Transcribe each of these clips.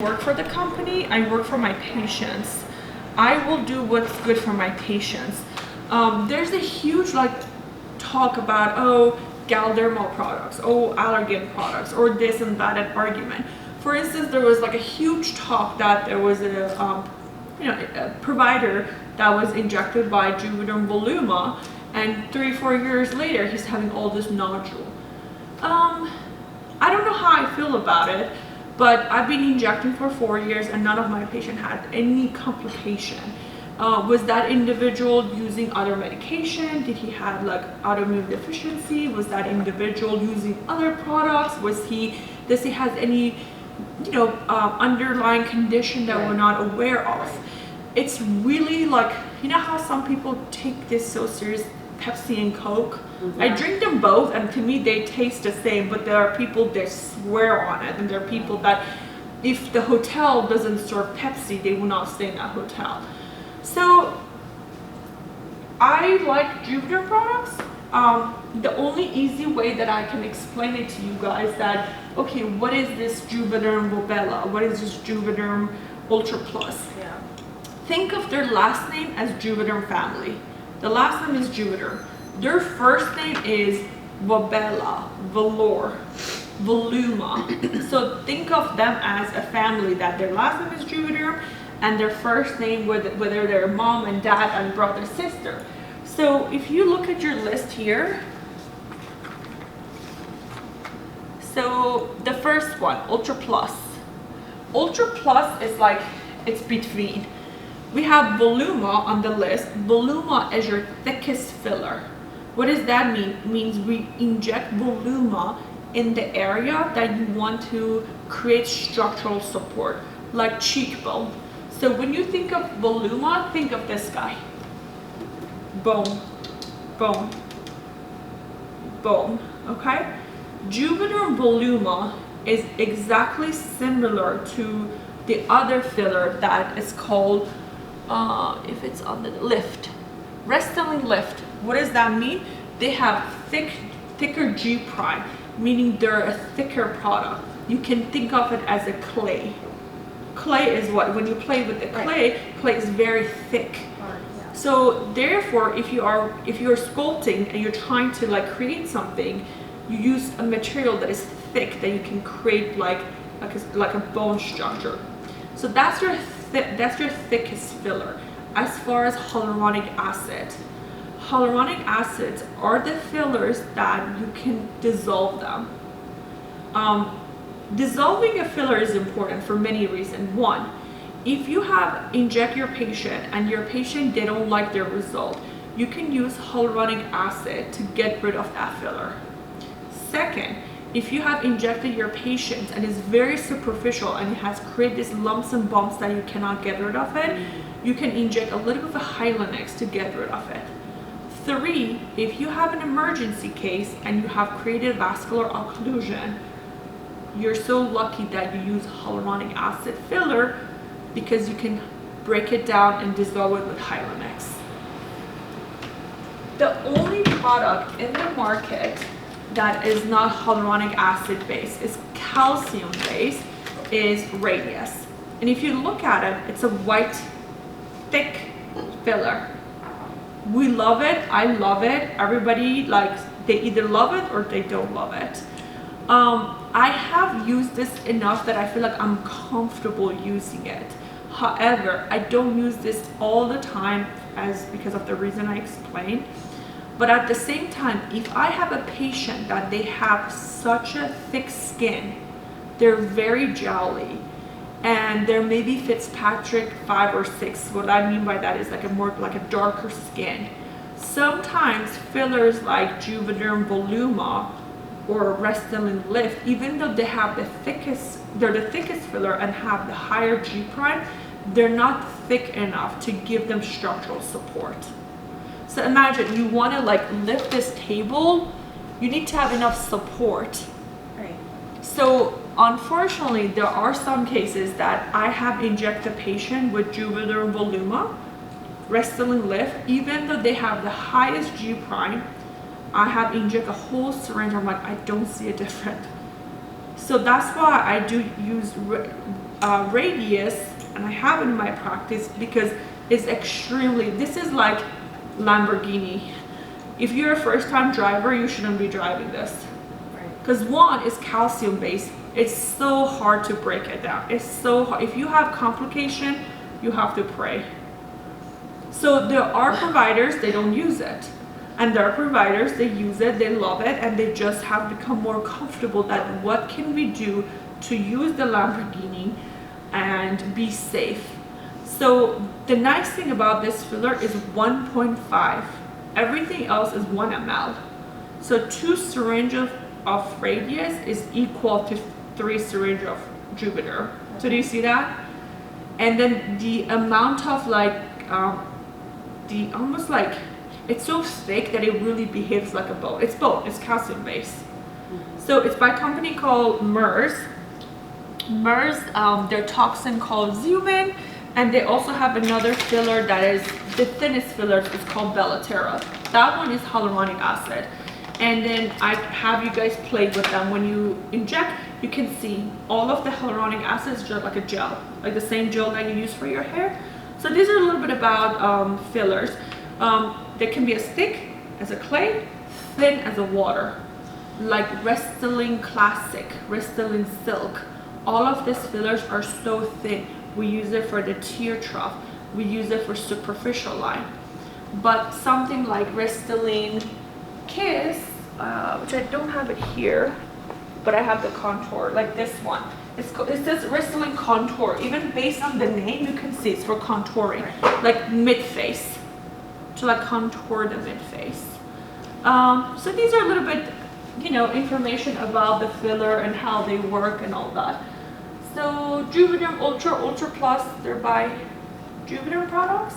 Work for the company, I work for my patients. I will do what's good for my patients. There's a huge talk about, oh, Dermal products, oh, allergen products, or this and that, an argument. For instance, there was a huge talk that there was a provider that was injected by Juvederm Voluma, and 3-4 years later he's having all this nodule. I don't know how I feel about it, but I've been injecting for 4 years and none of my patients had any complication. Was that individual using other medication? Did he have autoimmune deficiency? Was that individual using other products? Does he have any underlying condition that we're not aware of? It's really how some people take this so serious, Pepsi and Coke. Mm-hmm. I drink them both and to me they taste the same, but there are people that swear on it, and there are people that if the hotel doesn't serve Pepsi, they will not stay in that hotel. So I like Juvederm products. The only easy way that I can explain it to you guys that, okay, what is this Juvederm Volbella? What is this Juvederm Ultra Plus? Yeah. Think of their last name as Juvederm family. The last name is Juvederm. Their first name is Volbella, Valor, Voluma. So think of them as a family that their last name is Juvederm and their first name, whether they're mom and dad and brother, sister. So if you look at your list here, so the first one, Ultra Plus. Ultra Plus is it's between. We have Voluma on the list. Voluma is your thickest filler. What does that mean? It means we inject Voluma in the area that you want to create structural support, like cheekbone. So when you think of Voluma, think of this guy. Bone, bone, bone, okay? Juvederm Voluma is exactly similar to the other filler that is called, if it's on the lift, Restylane Lift. What does that mean? They have thicker G prime, meaning they're a thicker product. You can think of it as a clay. Clay is what? When you play with the clay, clay is very thick. Yeah. So therefore, if you're sculpting and you're trying to create something, you use a material that is thick that you can create like a bone structure. So that's your thickest filler. As far as hyaluronic acid, hyaluronic acids are the fillers that you can dissolve them. Dissolving a filler is important for many reasons. One, if you inject your patient and your patient they don't like their result, you can use hyaluronic acid to get rid of that filler. Second, if you have injected your patient and it's very superficial and it has created these lumps and bumps that you cannot get rid of it, you can inject a little bit of Hylenex to get rid of it. 3, if you have an emergency case and you have created vascular occlusion, you're so lucky that you use hyaluronic acid filler because you can break it down and dissolve it with Hylenex. The only product in the market that is not hyaluronic acid based, is calcium based, is Radius. And if you look at it, it's a white, thick filler. We love it, I love it, everybody they either love it or they don't love it. I have used this enough that I feel like I'm comfortable using it. However, I don't use this all the time because of the reason I explained. But at the same time, if I have a patient that they have such a thick skin, they're very jowly, and they're maybe Fitzpatrick 5 or 6. What I mean by that is a darker skin. Sometimes fillers like Juvederm Voluma or Restylane Lift, even though they're the thickest filler and have the higher G prime, they're not thick enough to give them structural support. So imagine you want to lift this table, you need to have enough support. Right. So unfortunately, there are some cases that I have injected a patient with Juvederm Voluma, Restylane Lift, even though they have the highest G prime, I have injected a whole syringe. I'm I don't see a difference. So that's why I do use Radius, and I have it in my practice because it's extremely, this is like Lamborghini. If you're a first-time driver, you shouldn't be driving this. Because one is calcium based. It's so hard to break it down. It's so hard. If you have complication, you have to pray. So there are providers, they don't use it. And there are providers, they use it, they love it, and they just have become more comfortable that what can we do to use the Lamborghini and be safe. So the nice thing about this filler is 1.5. Everything else is 1 ml. So 2 syringes of Radius is equal to 3 syringes of Juvederm. So do you see that? And then the amount of the almost like, it's so thick that it really behaves like a bone. It's bone, it's calcium based. So it's by a company called MERS. MERS, their toxin called Xumin, and they also have another filler that is the thinnest filler. It's called Bellaterra. That one is hyaluronic acid. And then I have you guys play with them. When you inject, you can see all of the hyaluronic acid is just like a gel, like the same gel that you use for your hair. So these are a little bit about fillers. They can be as thick as a clay, thin as a water, like Restylane Classic, Restylane Silk. All of these fillers are so thin. We use it for the tear trough. We use it for superficial line. But something like Restylane Kiss, which I don't have it here, but I have the contour, like this one. It says Restylane Contour. Even based on the name, you can see it's for contouring, like mid-face, to like contour the mid-face. So these are a little bit, you know, information about the filler and how they work and all that. So Juvederm Ultra, Ultra Plus, they're by Juvederm products.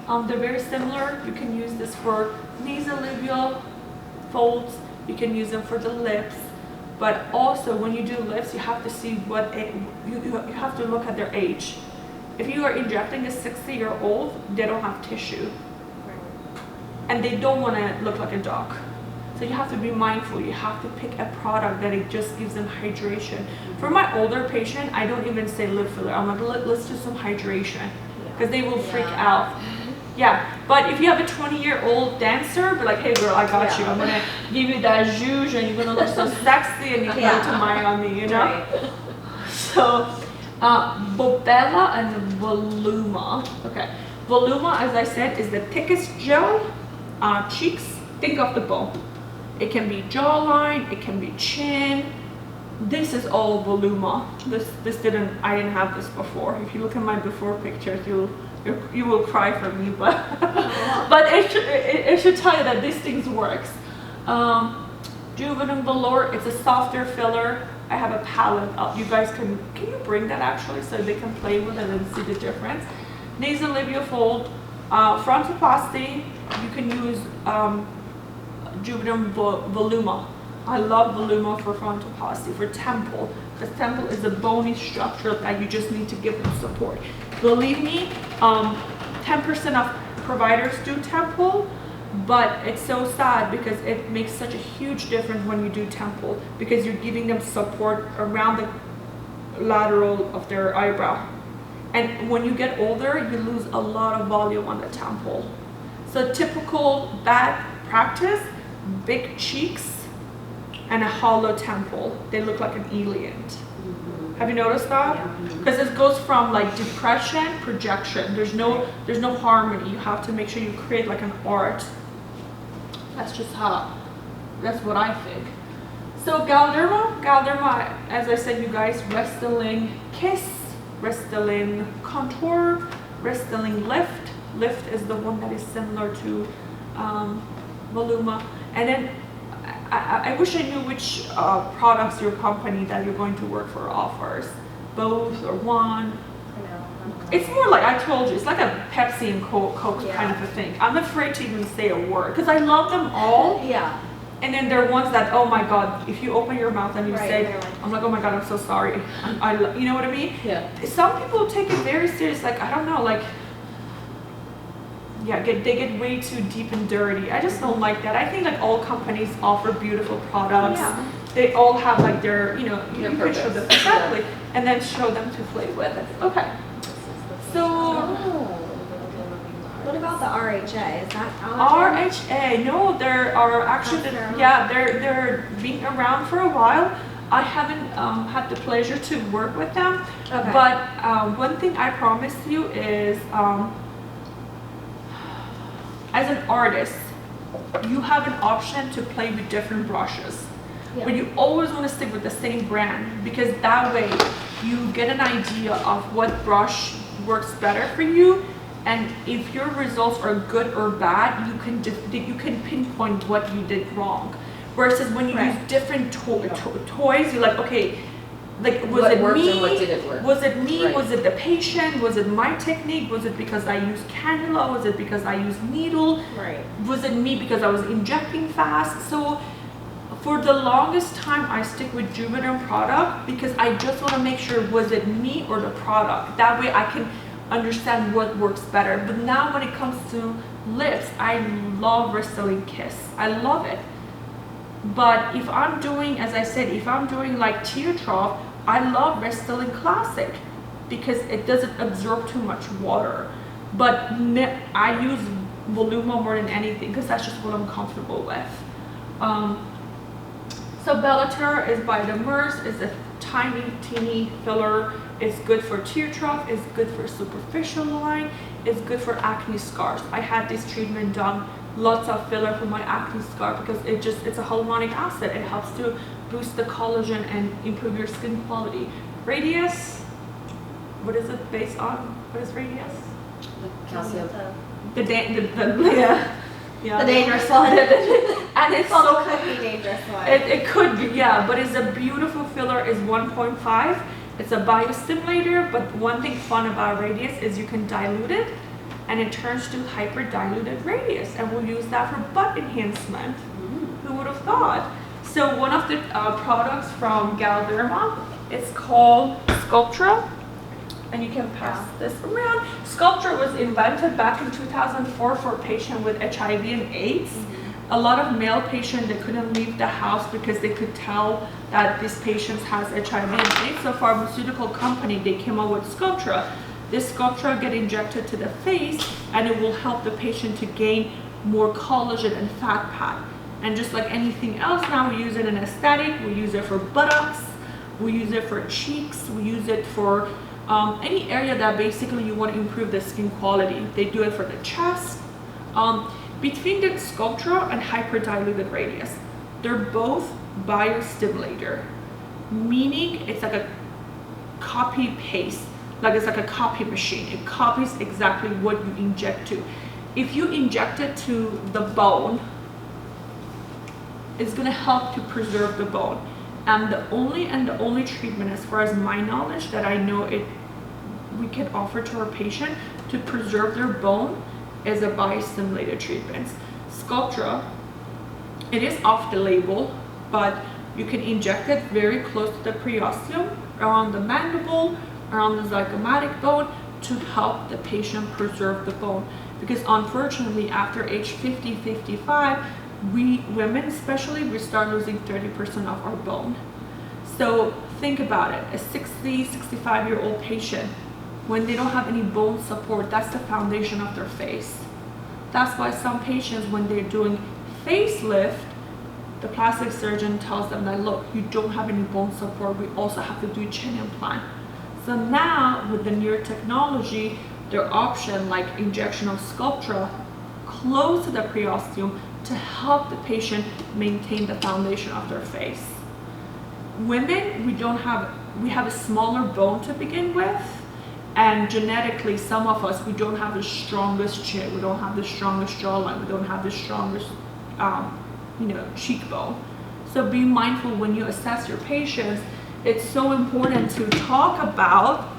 They're very similar. You can use this for nasolabial folds. You can use them for the lips. But also when you do lips, you have to see what you have to look at their age. If you are injecting a 60-year-old, they don't have tissue. And they don't want to look like a dog. So you have to be mindful. You have to pick a product that it just gives them hydration. For my older patient, I don't even say lip filler. I'm like, let's do some hydration, because they will freak out. Yeah, but if you have a 20-year-old dancer, be like, hey girl, I got you. I'm gonna give you that zhuzh and you're gonna look so sexy and you can go to Miami, you know? Right. So, Bobella and Voluma. Okay, Voluma, as I said, is the thickest gel. Cheeks, think of the bone. It can be jawline, it can be chin. This is all Voluma. I didn't have this before. If you look at my before pictures, you will cry for me, but it should tell you that these things works. Juvederm Velour, it's a softer filler. I have a palette up. You guys can you bring that actually so they can play with it and see the difference. Nasolabial fold, frontoplasty. You can use Juvederm Voluma. I love Voluma for frontoplasty, for temple, because temple is a bony structure that you just need to give them support. Believe me, 10% of providers do temple, but it's so sad because it makes such a huge difference when you do temple, because you're giving them support around the lateral of their eyebrow. And when you get older, you lose a lot of volume on the temple. So typical bad practice, big cheeks and a hollow temple. They look like an alien. Have you noticed that? Because it goes from like depression, projection. There's no harmony. You have to make sure you create like an art. That's what I think. So Galderma, as I said, you guys, Restylane Kiss, Restylane Contour, Restylane Lift. Lift is the one that is similar to Voluma. And then I wish I knew which products your company that you're going to work for offers. Both or one. It's more like, I told you, it's like a Pepsi and Coke kind of a thing. I'm afraid to even say a word because I love them all. Yeah. And then there are ones that, oh my God, if you open your mouth and you say, I'm like, oh my God, I'm so sorry. You know what I mean? Yeah. Some people take it very serious. Like, I don't know, like, yeah, they get way too deep and dirty. I just don't like that. I think like all companies offer beautiful products. Yeah. They all have like their, you can show them exactly. and then show them to play with it. Okay. So. What about the RHA? Is that RHA? No, there are actually, they're being around for a while. I haven't had the pleasure to work with them, Okay. but one thing I promise you is, as an artist, you have an option to play with different brushes. Yeah. But you always want to stick with the same brand, because that way you get an idea of what brush works better for you. And if your results are good or bad, you can pinpoint what you did wrong. Versus when you use different toys, you're like, okay, like was What it worked me? and what didn't work? Was it me? Right. Was it the patient? Was it my technique? Was it because I used cannula? Was it because I used needle? Right. Was it me because I was injecting fast? So for the longest time, I stick with Juvederm product because I just want to make sure, was it me or the product? That way I can understand what works better. But now when it comes to lips, I love Restylane Kiss. I love it. But if I'm doing, as I said, if I'm doing like teardrop, I love Restylane Classic because it doesn't absorb too much water. But I use Voluma more than anything because that's just what I'm comfortable with. So Bellator is by Dermal. It's a tiny, teeny filler. It's good for teardrop. It's good for superficial line. It's good for acne scars. I had this treatment done, lots of filler for my acne scar because it's a hyaluronic acid. It helps to boost the collagen and improve your skin quality. Radius, what is it based on? What is Radius? The calcium. The Yeah. The dangerous one. And it's Well, so, it could be dangerous one. it could be, yeah, but it's a beautiful filler. Is 1.5. It's a biostimulator, but one thing fun about Radius is you can dilute it and it turns to hyper diluted Radius, and we'll use that for butt enhancement. Who would have thought? So one of the products from Dermal, it's called Sculptra, and you can pass this around. Sculptra was invented back in 2004 for a patient with HIV and AIDS. A lot of male patients, they couldn't leave the house because they could tell that this patient has HIV and AIDS. So pharmaceutical company, they came up with Sculptra. This Sculptra get injected to the face and it will help the patient to gain more collagen and fat pad. And just like anything else, now we use it in aesthetic, we use it for buttocks, we use it for cheeks, we use it for any area that basically you want to improve the skin quality. They do it for the chest. Between the Sculptra and hyperdiluted Radius, they're both biostimulator, meaning it's like a copy paste, like it's like a copy machine. It copies exactly what you inject to. If you inject it to the bone, it's gonna help to preserve the bone. And the only treatment, as far as my knowledge, that I know we can offer to our patient to preserve their bone is a biostimulator treatment. Sculptra, it is off the label, but you can inject it very close to the periosteum, around the mandible, around the zygomatic bone, to help the patient preserve the bone. Because unfortunately, after age 50, 55, we women especially, we start losing 30% of our bone. So think about it, a 60, 65-year-old patient, when they don't have any bone support, that's the foundation of their face. That's why some patients, when they're doing facelift, the plastic surgeon tells them that, look, you don't have any bone support, we also have to do chin implant. So now, with the newer technology, their option, like injection of Sculptra, close to the periosteum to help the patient maintain the foundation of their face. Women, we have a smaller bone to begin with, and genetically, some of us, we don't have the strongest chin, we don't have the strongest jawline, we don't have the strongest, cheekbone. So be mindful when you assess your patients. It's so important to talk about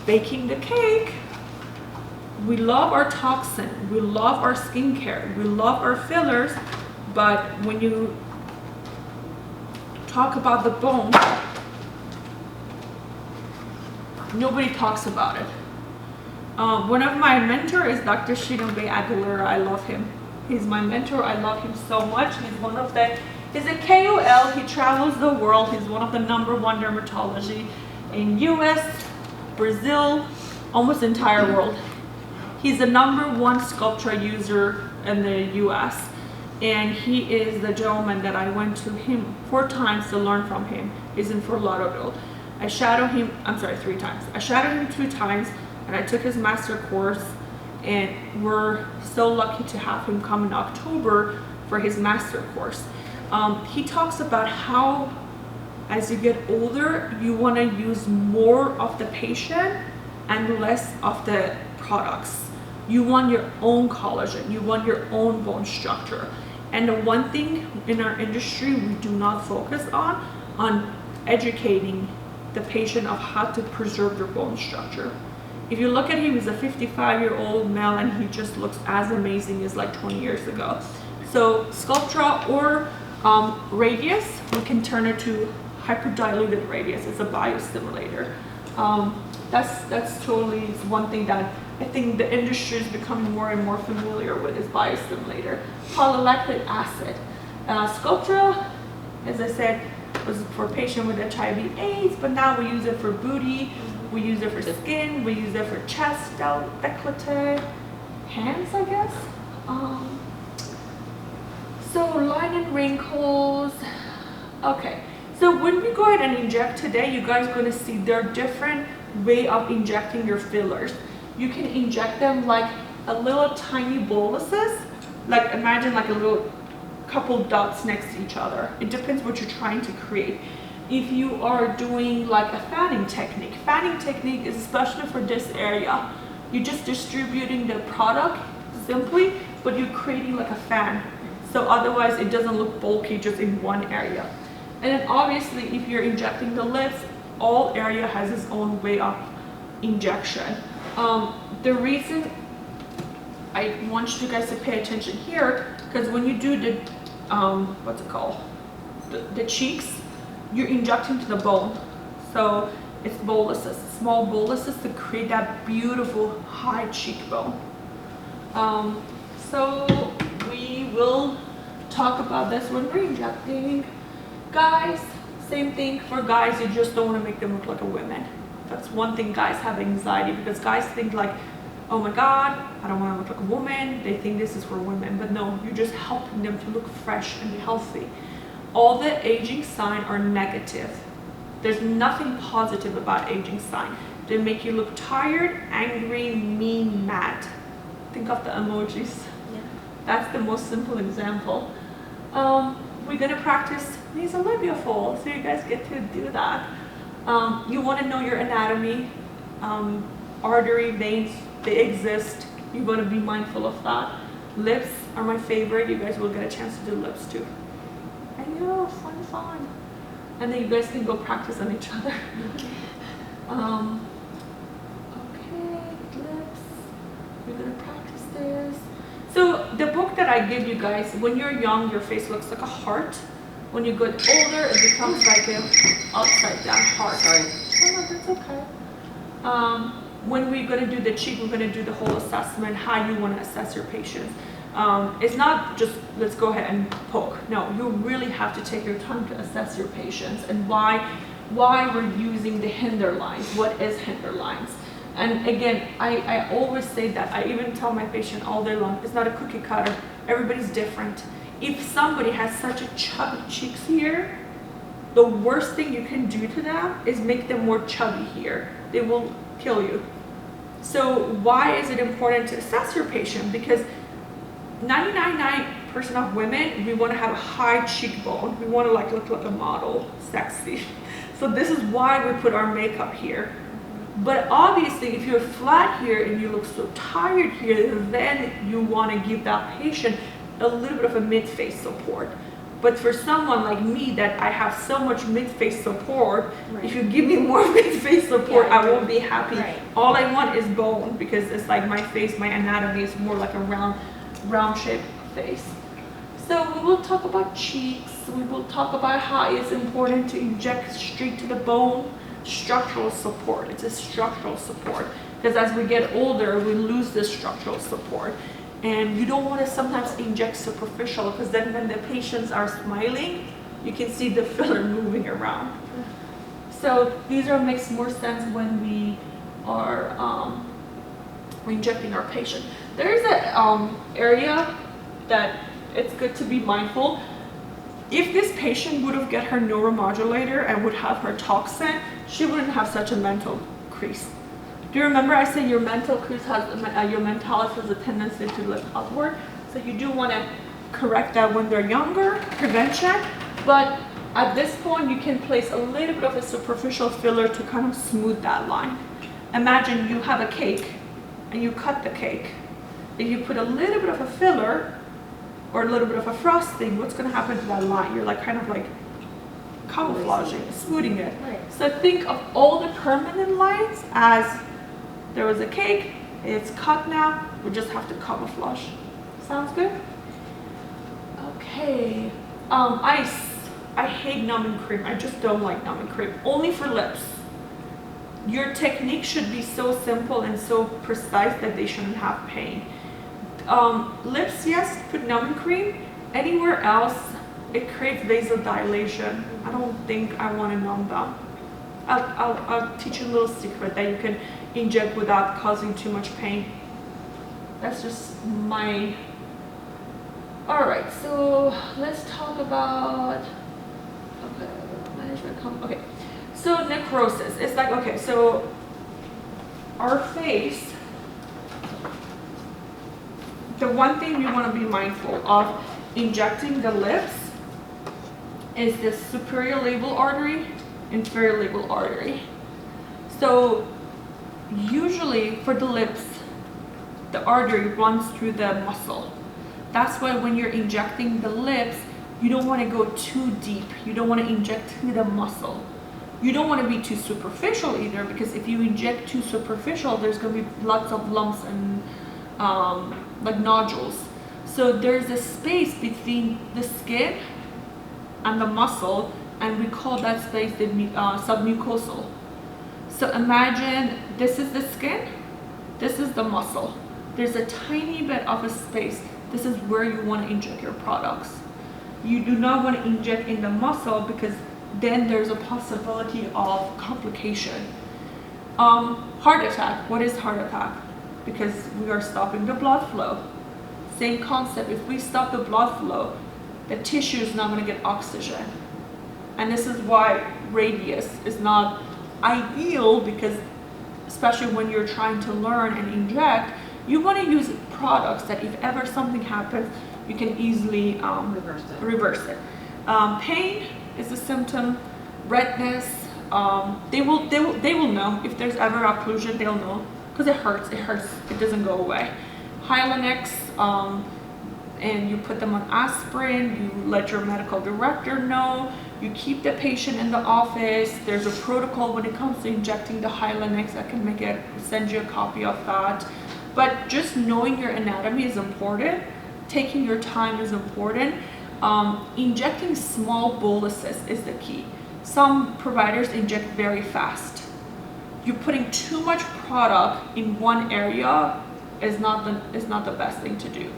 baking the cake. We love our toxin, we love our skincare, we love our fillers, but when you talk about the bone, nobody talks about it. One of my mentors is Dr. Shinobe Aguilera. I love him. He's my mentor. I love him so much. He's a KOL. He travels the world. He's one of the #1 dermatology in US, Brazil, almost the entire world. He's the #1 Sculptra user in the US. And he is the gentleman that I went to him 4 times to learn from him. He's in Fort Lauderdale. I shadowed him, 3 times. I shadowed him 2 times and I took his master course, and we're so lucky to have him come in October for his master course. He talks about how as you get older, you want to use more of the patient and less of the products. You want your own collagen, you want your own bone structure. And the one thing in our industry we do not focus on educating the patient of how to preserve their bone structure. If you look at him, he's a 55-year-old male and he just looks as amazing as like 20 years ago. So Sculptra or Radius, we can turn it to hyperdiluted Radius. It's a biostimulator. That's totally one thing that I think the industry is becoming more and more familiar with, is biostimulator. Polylactic acid. Sculptra, as I said, was for patients with HIV/AIDS, but now we use it for booty, we use it for skin, we use it for chest, décolleté, hands, I guess. So line and wrinkles. Okay, so when we go ahead and inject today, you guys are going to see there are different way of injecting your fillers. You can inject them like a little tiny boluses, like imagine like a little couple dots next to each other. It depends what you're trying to create. If you are doing like a fanning technique is especially for this area. You're just distributing the product simply, but you're creating like a fan. So otherwise it doesn't look bulky just in one area. And then obviously if you're injecting the lips, all area has its own way of injection. The reason I want you guys to pay attention here, because when you do the, what's it called? The cheeks, you're injecting to the bone. So it's boluses, small boluses to create that beautiful high cheekbone. So we will talk about this when we're injecting. Guys, same thing for guys, you just don't want to make them look like a woman. That's one thing guys have anxiety, because guys think like, oh my God, I don't want to look like a woman. They think this is for women, but no, you're just helping them to look fresh and healthy. All the aging signs are negative. There's nothing positive about aging sign. They make you look tired, angry, mean, mad. Think of the emojis. Yeah. That's the most simple example. We're gonna practice nasolabial fold, so you guys get to do that. You want to know your anatomy, artery, veins, they exist. You want to be mindful of that. Lips are my favorite. You guys will get a chance to do lips too. And yeah, fun. And then you guys can go practice on each other. Okay, lips. We're gonna practice this. So the book that I give you guys, when you're young, your face looks like a heart. When you get older, it becomes like an upside down heart. Sorry. Oh, no, that's okay. When we're going to do the cheek, we're going to do the whole assessment, how you want to assess your patients. It's not just, let's go ahead and poke. No, you really have to take your time to assess your patients and why we're using the hinder lines. What is hinder lines? And again, I always say that. I even tell my patient all day long, it's not a cookie cutter. Everybody's different. If somebody has such a chubby cheeks here, the worst thing you can do to them is make them more chubby here. They will kill you. So why is it important to assess your patient? Because 99% of women, we want to have a high cheekbone. We want to like look like a model, sexy. So this is why we put our makeup here. But obviously, if you're flat here and you look so tired here, then you want to give that patient a little bit of a mid-face support. But for someone like me that I have so much mid-face support, Right. if you give me more mid-face support, Yeah, I won't be happy. Right. All I want is bone, because it's like my face, my anatomy is more like a round shaped face. So we will talk about cheeks. We will talk about how it's important to inject straight to the bone. Structural support. It's a structural support, because as we get older, we lose this structural support. And you don't want to sometimes inject superficial, because then when the patients are smiling, you can see the filler moving around. So these are makes more sense when we are injecting our patient. There is a area that it's good to be mindful. If this patient would have get her neuromodulator and would have her toxin, she wouldn't have such a mental crease. Do you remember I said your mental crease has, your mentalis has a tendency to look upward? So you do want to correct that when they're younger, prevention. But at this point, you can place a little bit of a superficial filler to kind of smooth that line. Imagine you have a cake and you cut the cake. If you put a little bit of a filler or a little bit of a frosting, what's going to happen to that line? You're like kind of like camouflaging, smoothing it. Right. So think of all the permanent lines as there was a cake, it's cut now, we just have to camouflage. Sounds good? Okay. Ice. I hate numbing cream. I just don't like numbing cream. Only for lips. Your technique should be so simple and so precise that they shouldn't have pain. Lips, yes, put numbing cream. Anywhere else, it creates vasodilation. I don't think I want to numb them. I'll teach you a little secret that you can inject without causing too much pain. That's just my... Alright, so let's talk about... Okay, management. Okay, so necrosis. It's like, okay, so our face, the one thing you want to be mindful of injecting the lips is the superior labral artery, inferior labral artery. So usually for the lips, the artery runs through the muscle. That's why when you're injecting the lips, you don't want to go too deep. You don't want to inject through the muscle. You don't want to be too superficial either, because if you inject too superficial, there's going to be lots of lumps and like nodules. So there's a space between the skin and the muscle, and we call that space the submucosal. So imagine this is the skin, this is the muscle. There's a tiny bit of a space. This is where you want to inject your products. You do not want to inject in the muscle, because then there's a possibility of complication. Heart attack. What is heart attack? Because we are stopping the blood flow. Same concept. If we stop the blood flow, the tissue is not going to get oxygen. And this is why radius is not ideal, because especially when you're trying to learn and inject, you want to use products that if ever something happens, you can easily reverse it. Pain is a symptom. Redness. They will know if there's ever occlusion. They'll know because it hurts. It hurts. It doesn't go away. Hylenex. And you put them on aspirin. You let your medical director know. You keep the patient in the office. There's a protocol when it comes to injecting the Hylenex. I can send you a copy of that. But just knowing your anatomy is important. Taking your time is important. Injecting small boluses is the key. Some providers inject very fast. You're putting too much product in one area is not the best thing to do.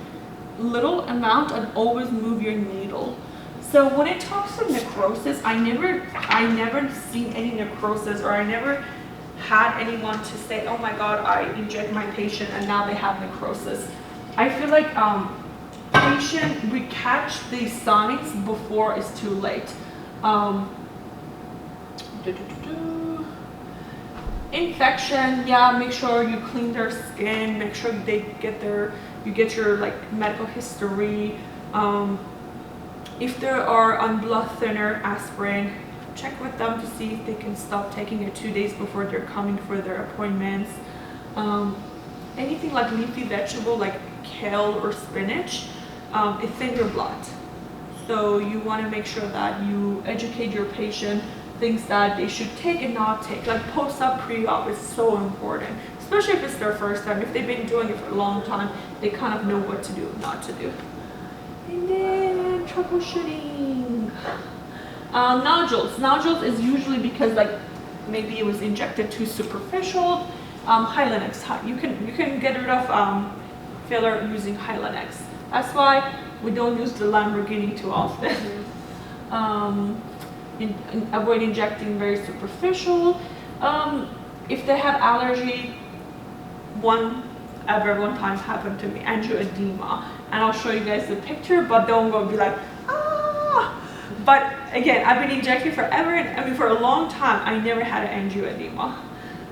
Little amount and always move your needle. So when it talks to necrosis, I never seen any necrosis, or I never had anyone to say, oh my God, I inject my patient and now they have necrosis. I feel like we catch these signs before it's too late. Infection, yeah, make sure you clean their skin, make sure you get your like medical history. If they are on blood thinner, aspirin, check with them to see if they can stop taking it 2 days before they're coming for their appointments. Anything like leafy vegetable like kale or spinach, it thins your blood. So you want to make sure that you educate your patient things that they should take and not take. Like post-op, pre-op is so important, especially if it's their first time. If they've been doing it for a long time, they kind of know what to do, not to do. And then troubleshooting. Nodules. Nodules is usually because like maybe it was injected too superficial. Hylenex. You can get rid of filler using Hylenex. That's why we don't use the Lamborghini too often. avoid injecting very superficial. If they have allergy, one time happened to me, angioedema, and I'll show you guys the picture, but don't go be like, ah. But again, I've been injecting forever, and I mean for a long time, I never had an angioedema.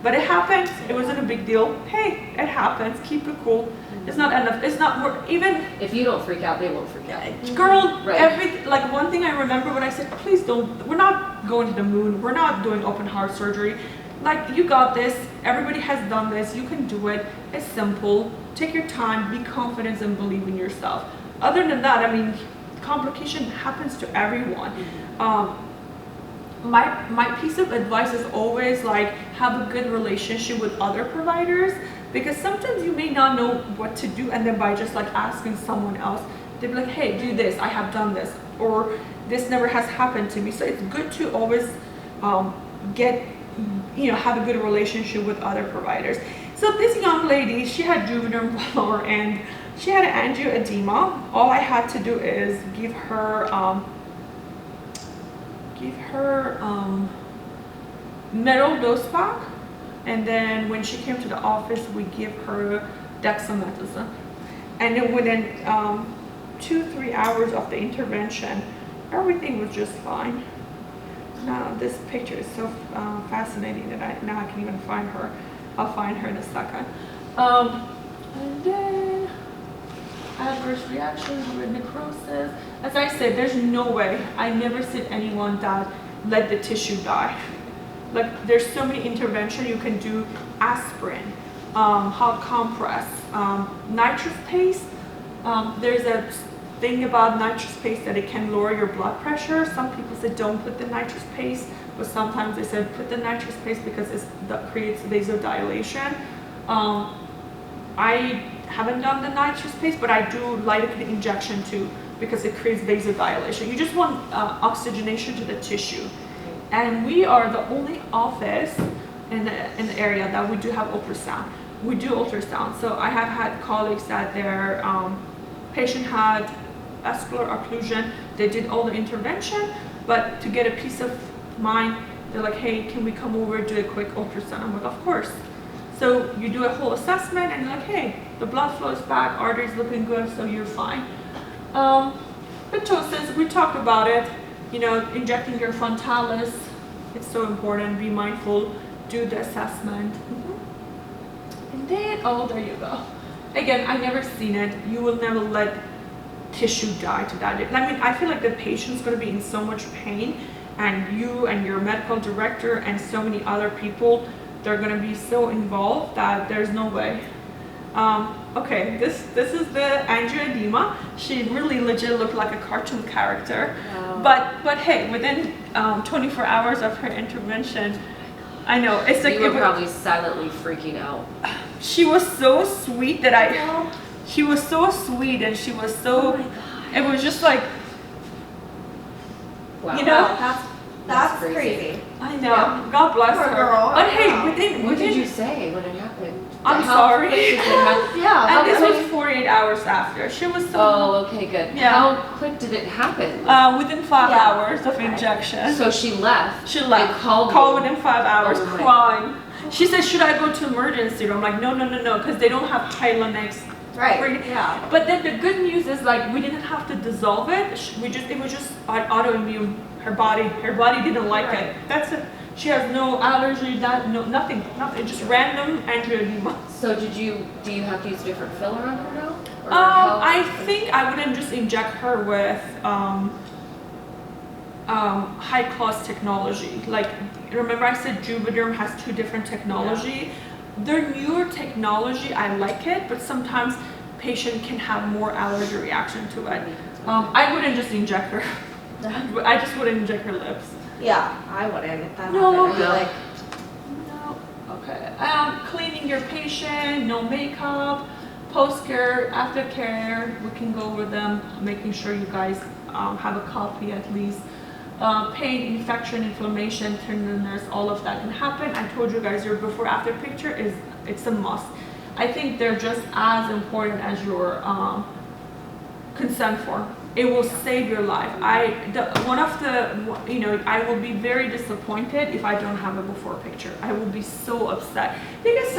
But it happens, it wasn't a big deal. Hey, it happens, keep it cool. It's not enough, it's not, even If you don't freak out, they won't freak out. girl, Right. like one thing I remember when I said, please don't, we're not going to the moon, we're not doing open heart surgery. Like, you got this, everybody has done this, you can do it, it's simple, take your time, be confident and believe in yourself. Other than that, I mean, complication happens to everyone. My piece of advice is always like, have a good relationship with other providers, because sometimes you may not know what to do, and then by just like asking someone else, they'll be like, hey, do this, I have done this, or this never has happened to me. So it's good to always have a good relationship with other providers. So this young lady, she had juvenile blower and she had an angioedema. All I had to do is give her metal dose pack, and then when she came to the office, we give her dexamethasone. And then within 2-3 hours of the intervention, everything was just fine. Now this picture is so fascinating that now I can even find her. I'll find her in a second. And then adverse reactions with necrosis. As I said, there's no way. I never seen anyone that let the tissue die. Like, there's so many interventions you can do. Aspirin, hot compress, nitrous paste. There's a thing about nitrous paste that it can lower your blood pressure. Some people say don't put the nitrous paste, but sometimes they said put the nitrous paste because that creates vasodilation. I haven't done the nitrous paste, but I do lidocaine injection too, because it creates vasodilation. You just want oxygenation to the tissue. And we are the only office in the area that we do have ultrasound. We do ultrasound. So I have had colleagues that their patient had vascular occlusion. They did all the intervention, but to get a peace of mind, they're like, hey, can we come over, do a quick ultrasound? I'm like, of course. So you do a whole assessment and you're like, hey, the blood flow is back, arteries looking good, so you're fine. Ptosis, we talked about it, injecting your frontalis, it's so important, be mindful, do the assessment. And then, oh, there you go. Again, I never seen it. You will never let tissue die to that. I mean, I feel like the patient's going to be in so much pain, and you and your medical director and so many other people, they're going to be so involved that there's no way. Okay, this is the angioedema. She really legit looked like a cartoon character. Wow. But hey, within 24 hours of her intervention, I know it's like you were probably silently freaking out. She was so sweet that she was so sweet, and she was so. It was just like, wow. That's crazy. I know. Yeah. God bless Poor her. girl. But hey, within What did you say when it happened? I'm How sorry. quick did it happen? Yeah. And this was 48 hours after. She was so. Oh, okay, good. Yeah. How quick did it happen? Within 5 Yeah. hours of injection. So she left. She left. And called within 5 hours, Oh my. crying. She said, should I go to emergency room? I'm like, no, because they don't have Tylenol. Right. Yeah. But then the good news is, like, we didn't have to dissolve it. It was just autoimmune. Her body didn't like it. That's it. She has no allergy, nothing, just random angioedema. So do you have to use a different filler on her now? I think I wouldn't just inject her with high class technology. Like, remember I said Juvederm has 2 different technology. Yeah. Their newer technology, I like it, but sometimes patient can have more allergy reaction to it. I wouldn't just inject her. I just wouldn't inject her lips. Yeah, I wouldn't. If that No. happened, I'd be like, No. Okay. Cleaning your patient, no makeup, post-care, after-care, we can go over them, making sure you guys have a copy at least. Pain, infection, inflammation, tenderness, all of that can happen. I told you guys your before-after picture it's a must. I think they're just as important as your consent form. It will save your life. I will be very disappointed if I don't have a before picture. I will be so upset because